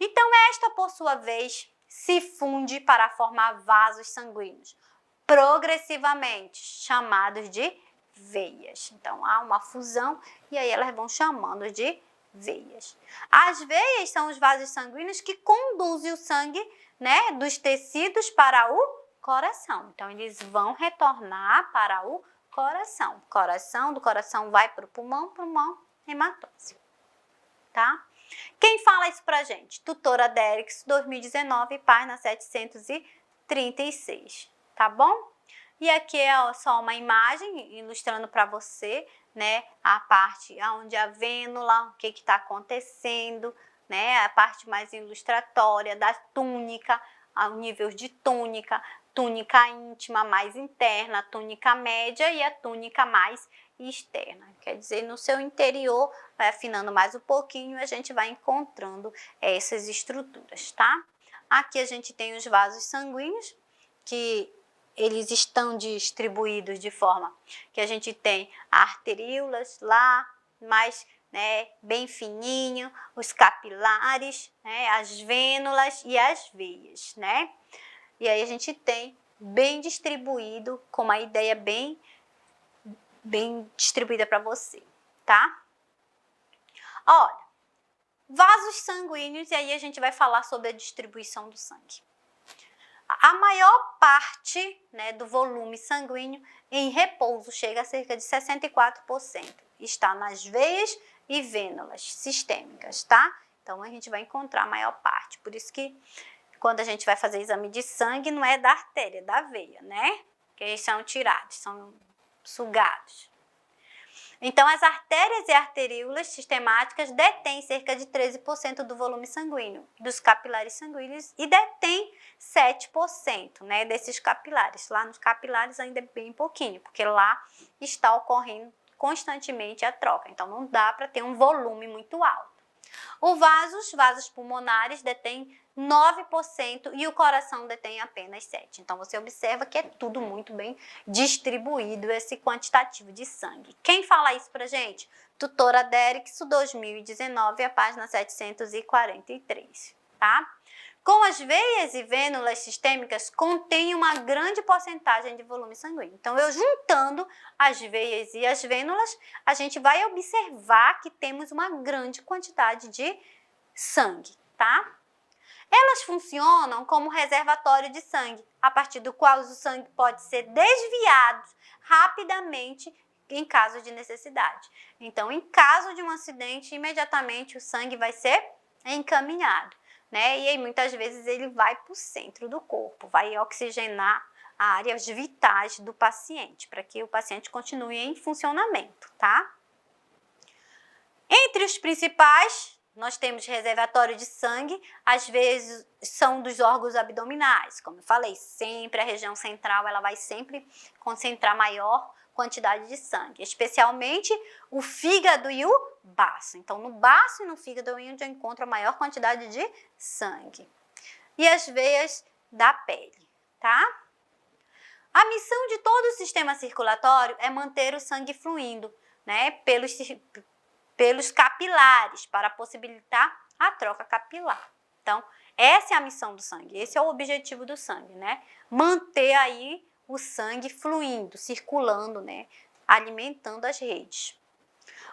Então, esta, por sua vez, se funde para formar vasos sanguíneos, progressivamente, chamados de veias. Então, há uma fusão e aí elas vão chamando de veias. As veias são os vasos sanguíneos que conduzem o sangue, né, dos tecidos para o coração. Então, eles vão retornar para o coração. Do coração vai para o pulmão, hematose. Tá? Quem fala isso pra gente? Tutora Derrickson, 2019, página 736, tá bom? E aqui é só uma imagem ilustrando para você, né, a parte onde a vênula, o que está acontecendo, né, a parte mais ilustratória da túnica, o nível de túnica, túnica íntima mais interna, túnica média e a túnica mais externa. Quer dizer, no seu interior, vai afinando mais um pouquinho e a gente vai encontrando essas estruturas, tá? Aqui a gente tem os vasos sanguíneos, que eles estão distribuídos de forma que a gente tem arteríolas lá, mais, né, bem fininho, os capilares, né, as vênulas e as veias, né? E aí a gente tem bem distribuído, com uma ideia bem distribuída para você, tá? Olha, vasos sanguíneos, e aí a gente vai falar sobre a distribuição do sangue. A maior parte, né, do volume sanguíneo em repouso, chega a cerca de 64%, está nas veias e vênulas sistêmicas, tá? Então a gente vai encontrar a maior parte, por isso que quando a gente vai fazer exame de sangue, não é da artéria, é da veia, né? Que eles são tirados, são sugados. Então, as artérias e arteríolas sistemáticas detêm cerca de 13% do volume sanguíneo dos capilares sanguíneos e detêm 7%, né, desses capilares. Lá nos capilares ainda é bem pouquinho, porque lá está ocorrendo constantemente a troca. Então, não dá para ter um volume muito alto. Os vasos pulmonares detêm 9% e o coração detém apenas 7%. Então, você observa que é tudo muito bem distribuído, esse quantitativo de sangue. Quem fala isso pra gente? Tutora Derrickson, 2019, a página 743, tá? Com as veias e vênulas sistêmicas, contém uma grande porcentagem de volume sanguíneo. Então, eu juntando as veias e as vênulas, a gente vai observar que temos uma grande quantidade de sangue, tá? Elas funcionam como reservatório de sangue, a partir do qual o sangue pode ser desviado rapidamente em caso de necessidade. Então, em caso de um acidente, imediatamente o sangue vai ser encaminhado, né? E aí, muitas vezes, ele vai para o centro do corpo, vai oxigenar áreas vitais do paciente, para que o paciente continue em funcionamento, tá? Entre os principais, nós temos reservatório de sangue, às vezes são dos órgãos abdominais, como eu falei, sempre a região central ela vai sempre concentrar maior quantidade de sangue, especialmente o fígado e o baço. Então, no baço e no fígado é onde eu encontro a maior quantidade de sangue. E as veias da pele, tá? A missão de todo o sistema circulatório é manter o sangue fluindo, né, pelos capilares, para possibilitar a troca capilar. Então, essa é a missão do sangue, esse é o objetivo do sangue, né? Manter aí o sangue fluindo, circulando, né? Alimentando as redes.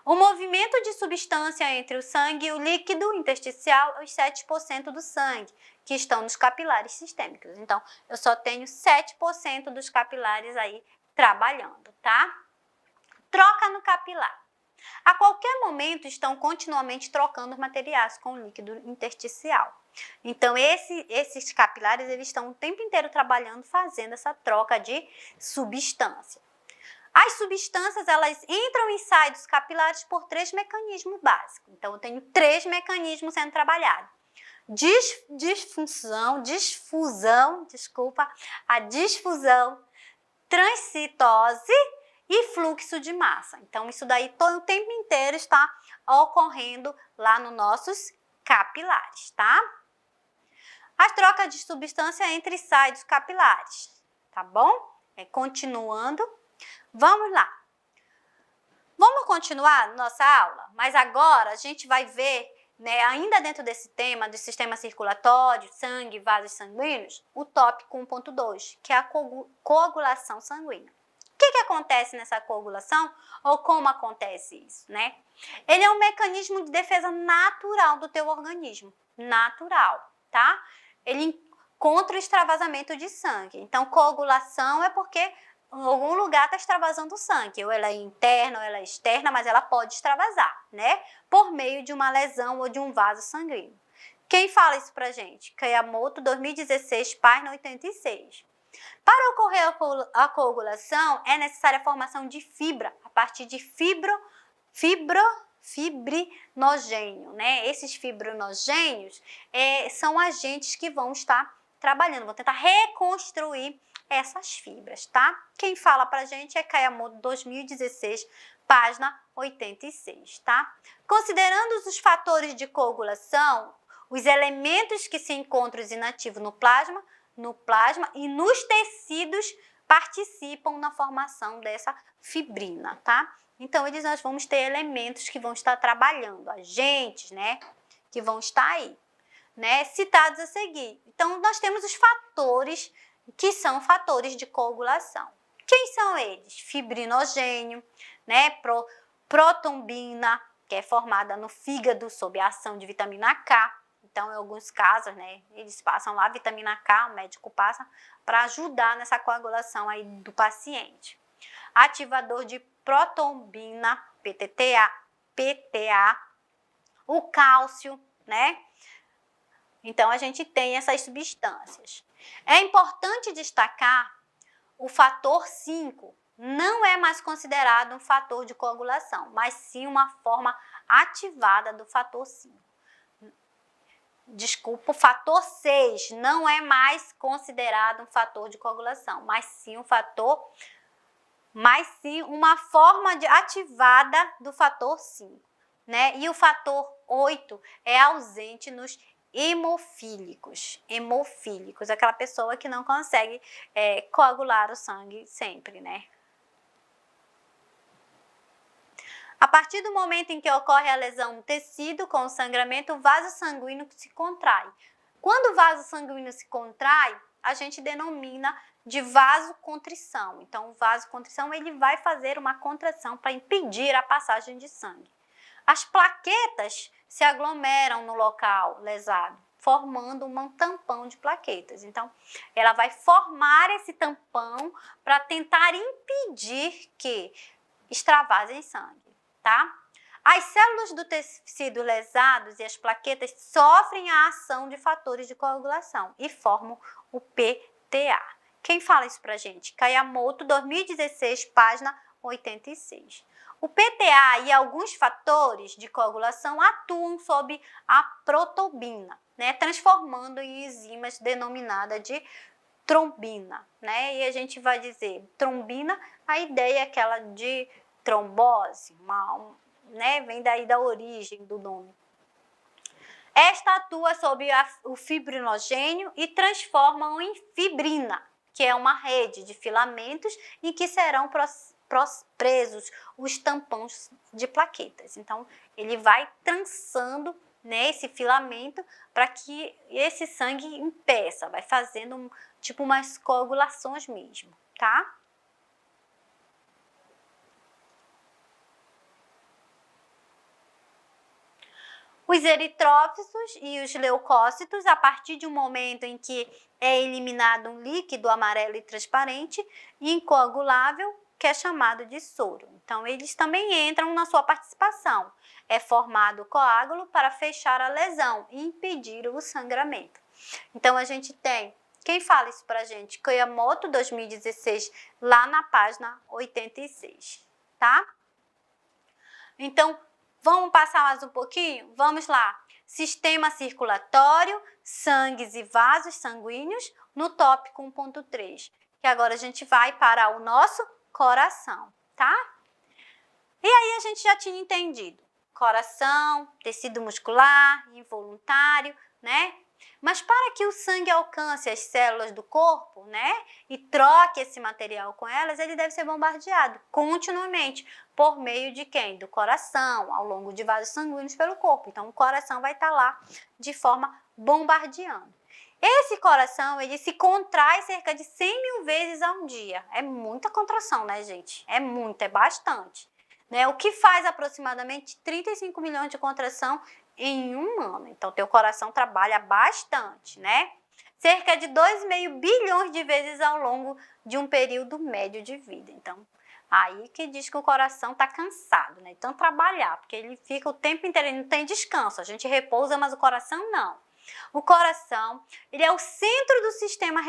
O movimento de substância entre o sangue e o líquido intersticial é os 7% do sangue, que estão nos capilares sistêmicos. Então, eu só tenho 7% dos capilares aí trabalhando, tá? Troca no capilar. A qualquer momento estão continuamente trocando os materiais com o líquido intersticial. Então, esses capilares eles estão o tempo inteiro trabalhando, fazendo essa troca de substância. As substâncias elas entram e saem dos capilares por 3 mecanismos básicos. Então, eu tenho 3 mecanismos sendo trabalhados. A difusão, transcitose e fluxo de massa. Então, isso daí todo o tempo inteiro está ocorrendo lá nos nossos capilares, tá? As trocas de substância entre e sai dos capilares, tá bom? Continuando, vamos lá. Vamos continuar nossa aula, mas agora a gente vai ver, né, ainda dentro desse tema do sistema circulatório, sangue, vasos sanguíneos, o tópico 1.2, que é a coagulação sanguínea. O que acontece nessa coagulação ou como acontece isso, né? Ele é um mecanismo de defesa natural do teu organismo, natural, tá? Ele contra o extravasamento de sangue. Então, coagulação é porque em algum lugar está extravasando sangue, ou ela é interna ou ela é externa, mas ela pode extravasar, né? Por meio de uma lesão ou de um vaso sanguíneo. Quem fala isso pra gente? Kayamoto, 2016, página 86. Para ocorrer a coagulação, é necessária a formação de fibra, a partir de fibrinogênio, né? Esses fibrinogênios são agentes que vão estar trabalhando, vão tentar reconstruir essas fibras, tá? Quem fala pra gente é Kayamoto, 2016, página 86, tá? Considerando os fatores de coagulação, os elementos que se encontram inativos no plasma e nos tecidos participam na formação dessa fibrina, tá? Então, nós vamos ter elementos que vão estar trabalhando, agentes, né, que vão estar aí, né, citados a seguir. Então, nós temos os fatores que são fatores de coagulação. Quem são eles? Fibrinogênio, né, protombina, que é formada no fígado sob a ação de vitamina K. Então, em alguns casos, né, eles passam lá vitamina K, o médico passa para ajudar nessa coagulação aí do paciente. Ativador de protombina, PTA, o cálcio, né? Então, a gente tem essas substâncias. É importante destacar o fator 5, não é mais considerado um fator de coagulação, mas sim uma forma ativada do fator 5. Desculpa, o fator 6 não é mais considerado um fator de coagulação, mas sim uma forma ativada do fator 5, né? E o fator 8 é ausente nos hemofílicos, aquela pessoa que não consegue coagular o sangue sempre, né? A partir do momento em que ocorre a lesão no tecido com o sangramento, o vaso sanguíneo se contrai. Quando o vaso sanguíneo se contrai, a gente denomina de vasocontrição. Então, o vasocontrição ele vai fazer uma contração para impedir a passagem de sangue. As plaquetas se aglomeram no local lesado, formando um tampão de plaquetas. Então, ela vai formar esse tampão para tentar impedir que extravasem sangue, tá? As células do tecido lesados e as plaquetas sofrem a ação de fatores de coagulação e formam o PTA. Quem fala isso pra gente? Kayamoto, 2016, página 86. O PTA e alguns fatores de coagulação atuam sob a protobina, né, transformando em enzimas denominadas de trombina, né? E a gente vai dizer trombina, a ideia é aquela de trombose, né? Vem daí da origem do nome. Esta atua sobre o fibrinogênio e transforma em fibrina, que é uma rede de filamentos em que serão presos os tampões de plaquetas. Então, ele vai trançando, né, esse filamento para que esse sangue impeça, vai fazendo tipo umas coagulações mesmo, tá? Os eritrófitos e os leucócitos, a partir de um momento em que é eliminado um líquido amarelo e transparente e incoagulável, que é chamado de soro. Então, eles também entram na sua participação. É formado o coágulo para fechar a lesão e impedir o sangramento. Então, a gente tem, quem fala isso pra gente? Kayamoto, 2016, lá na página 86, tá? Então, vamos passar mais um pouquinho? Vamos lá. Sistema circulatório, sangues e vasos sanguíneos, no tópico 1.3. Que agora a gente vai para o nosso coração, tá? E aí a gente já tinha entendido. Coração, tecido muscular, involuntário, né? Mas para que o sangue alcance as células do corpo, né, e troque esse material com elas, ele deve ser bombardeado continuamente por meio de quem? Do coração, ao longo de vasos sanguíneos pelo corpo. Então, o coração vai estar lá de forma bombardeando. Esse coração, ele se contrai cerca de 100 mil vezes ao dia. É muita contração, né, gente? É muito, é bastante. Né? O que faz aproximadamente 35 milhões de contração em um ano. Então, teu coração trabalha bastante, né? Cerca de 2,5 bilhões de vezes ao longo de um período médio de vida. Então, aí que diz que o coração está cansado, né? Então, trabalhar, porque ele fica o tempo inteiro, ele não tem descanso. A gente repousa, mas o coração não. O coração, ele é o centro do sistema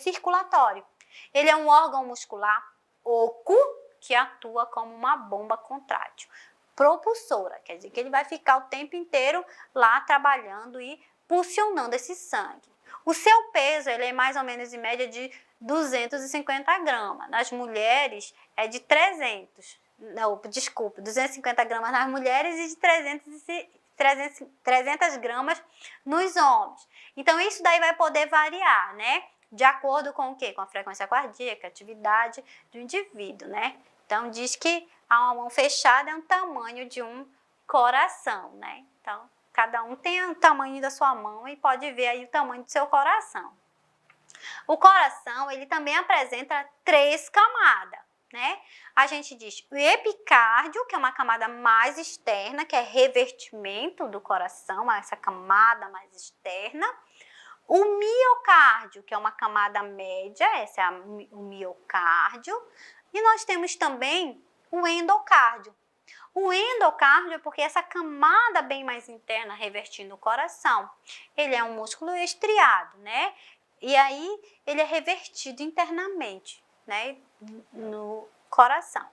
circulatório. Ele é um órgão muscular oco que atua como uma bomba contrátil. Propulsora, quer dizer que ele vai ficar o tempo inteiro lá trabalhando e pulsionando esse sangue. O seu peso, ele é mais ou menos em média de 250 gramas. Nas mulheres é de 250 gramas nas mulheres e de 300 gramas nos homens. Então, isso daí vai poder variar, né? de acordo com o quê? Com a frequência cardíaca, atividade do indivíduo, né? Então, diz que a mão fechada é o tamanho de um coração, né? Então, cada um tem o tamanho da sua mão e pode ver aí o tamanho do seu coração. O coração, ele também apresenta 3 camadas, né? A gente diz o epicárdio, que é uma camada mais externa, que é revertimento do coração, essa camada mais externa. O miocárdio, que é uma camada média, essa é o miocárdio. E nós temos também o endocárdio. O endocárdio é porque essa camada bem mais interna revertindo o coração, ele é um músculo estriado, né? E aí ele é revertido internamente, né, no coração.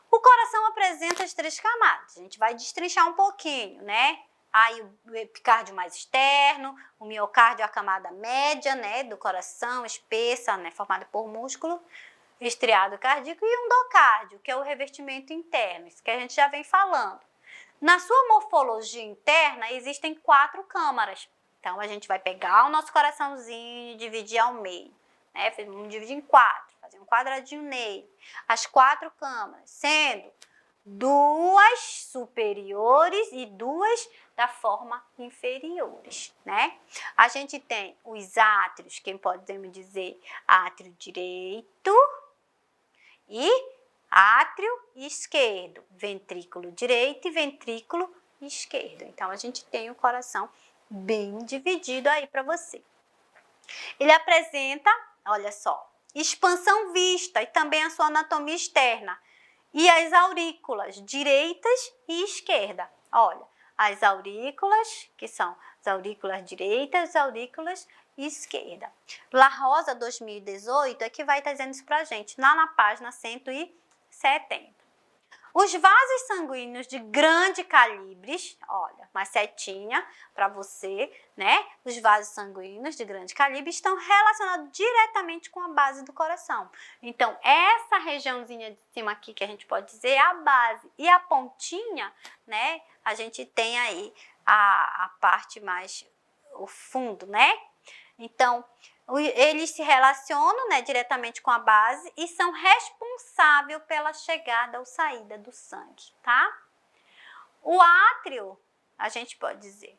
O coração apresenta as 3 camadas. A gente vai destrinchar um pouquinho, né? Aí o epicárdio mais externo, o miocárdio é a camada média, né, do coração, espessa, né, formada por músculo estriado cardíaco, e o endocárdio, que é o revestimento interno, isso que a gente já vem falando. Na sua morfologia interna existem 4 câmaras. Então, a gente vai pegar o nosso coraçãozinho e dividir ao meio, né? Vamos dividir em 4, fazer um quadradinho nele. As 4 câmaras, sendo 2 superiores e 2 da forma inferiores, né? A gente tem os átrios, que podemos dizer átrio direito e átrio esquerdo, ventrículo direito e ventrículo esquerdo. Então, a gente tem o coração bem dividido aí para você. Ele apresenta, olha só, expansão vista e também a sua anatomia externa. E as aurículas direitas e esquerda. Olha, as aurículas, que são as aurículas direitas e as aurículas esquerda. La Rosa 2018 é que vai estar dizendo isso pra gente, lá na página 170. Os vasos sanguíneos de grande calibre, olha, uma setinha para você, né? Os vasos sanguíneos de grande calibre estão relacionados diretamente com a base do coração. Então, essa regiãozinha de cima aqui, que a gente pode dizer, é a base. E a pontinha, né? A gente tem aí a parte mais, o fundo, né? Então, eles se relacionam, né, diretamente com a base e são responsáveis pela chegada ou saída do sangue, tá? O átrio, a gente pode dizer,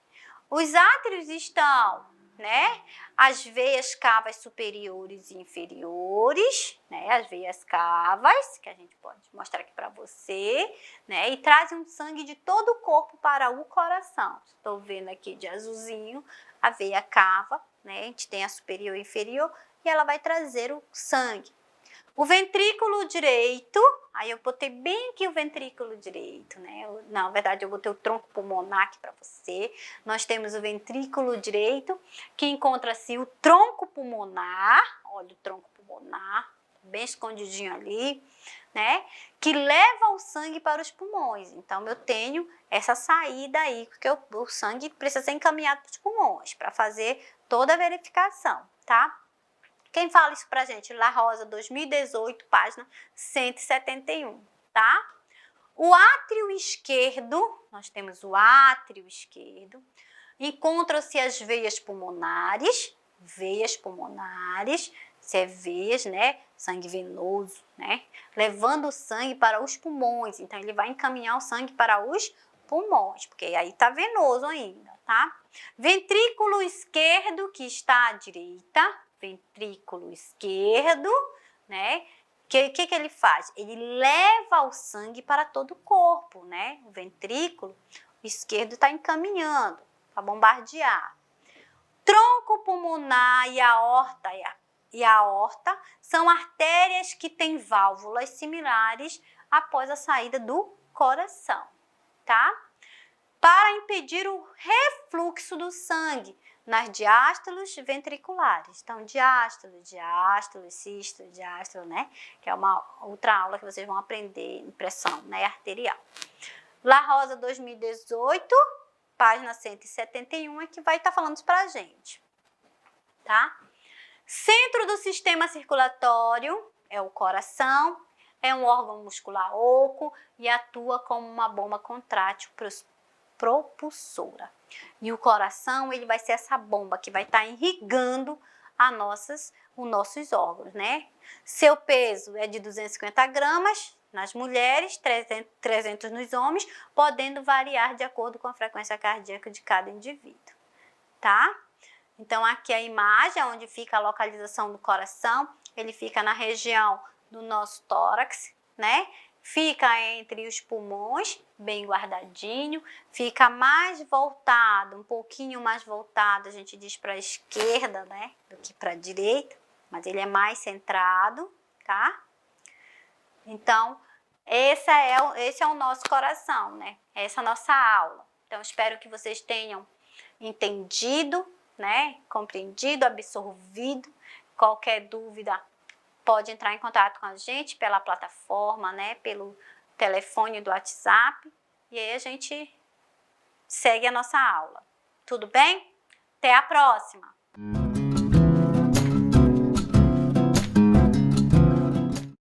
os átrios estão, né, as veias cavas superiores e inferiores, né, as veias cavas, que a gente pode mostrar aqui para você, né, e trazem o sangue de todo o corpo para o coração. Estou vendo aqui de azulzinho a veia cava, né, a gente tem a superior e inferior, e ela vai trazer o sangue. O ventrículo direito, aí eu botei bem aqui o ventrículo direito, né? Na verdade, eu botei o tronco pulmonar aqui para você. Nós temos o ventrículo direito, que encontra-se o tronco pulmonar, olha o tronco pulmonar, bem escondidinho ali, né? Que leva o sangue para os pulmões. Então, eu tenho essa saída aí, porque o sangue precisa ser encaminhado para os pulmões, para fazer toda a verificação, tá? Quem fala isso pra gente? La Rosa 2018, página 171, tá? O átrio esquerdo, nós temos o átrio esquerdo, encontram-se as veias pulmonares, se é veias, né? Sangue venoso, né? Levando o sangue para os pulmões, então ele vai encaminhar o sangue para os pulmões, porque aí tá venoso ainda, tá? Ventrículo esquerdo, que está à direita, ventrículo esquerdo, né? Que ele faz? Ele leva o sangue para todo o corpo, né? O ventrículo esquerdo está encaminhando para bombardear. Tronco pulmonar e a aorta são artérias que têm válvulas similares após a saída do coração, tá? Para impedir o refluxo do sangue nas diástolos ventriculares. Então, diástolo, sístole, diástolo, né? Que é uma outra aula que vocês vão aprender em pressão, né? Arterial. La Rosa 2018, página 171, é que vai estar falando isso pra gente, tá? Centro do sistema circulatório é o coração, é um órgão muscular oco e atua como uma bomba contrátil propulsora. E o coração, ele vai ser essa bomba que vai estar irrigando os nossos órgãos, né? Seu peso é de 250 gramas nas mulheres, 300 nos homens, podendo variar de acordo com a frequência cardíaca de cada indivíduo, tá? Então, aqui a imagem onde fica a localização do coração, ele fica na região do nosso tórax, né? Fica entre os pulmões, bem guardadinho, fica mais voltado, um pouquinho mais voltado, a gente diz para a esquerda, né, do que para a direita, mas ele é mais centrado, tá? Então, esse é o nosso coração, né? Essa é a nossa aula. Então, espero que vocês tenham entendido, né, compreendido, absorvido. Qualquer dúvida, pode entrar em contato com a gente pela plataforma, né, pelo telefone do WhatsApp, e aí a gente segue a nossa aula. Tudo bem? Até a próxima!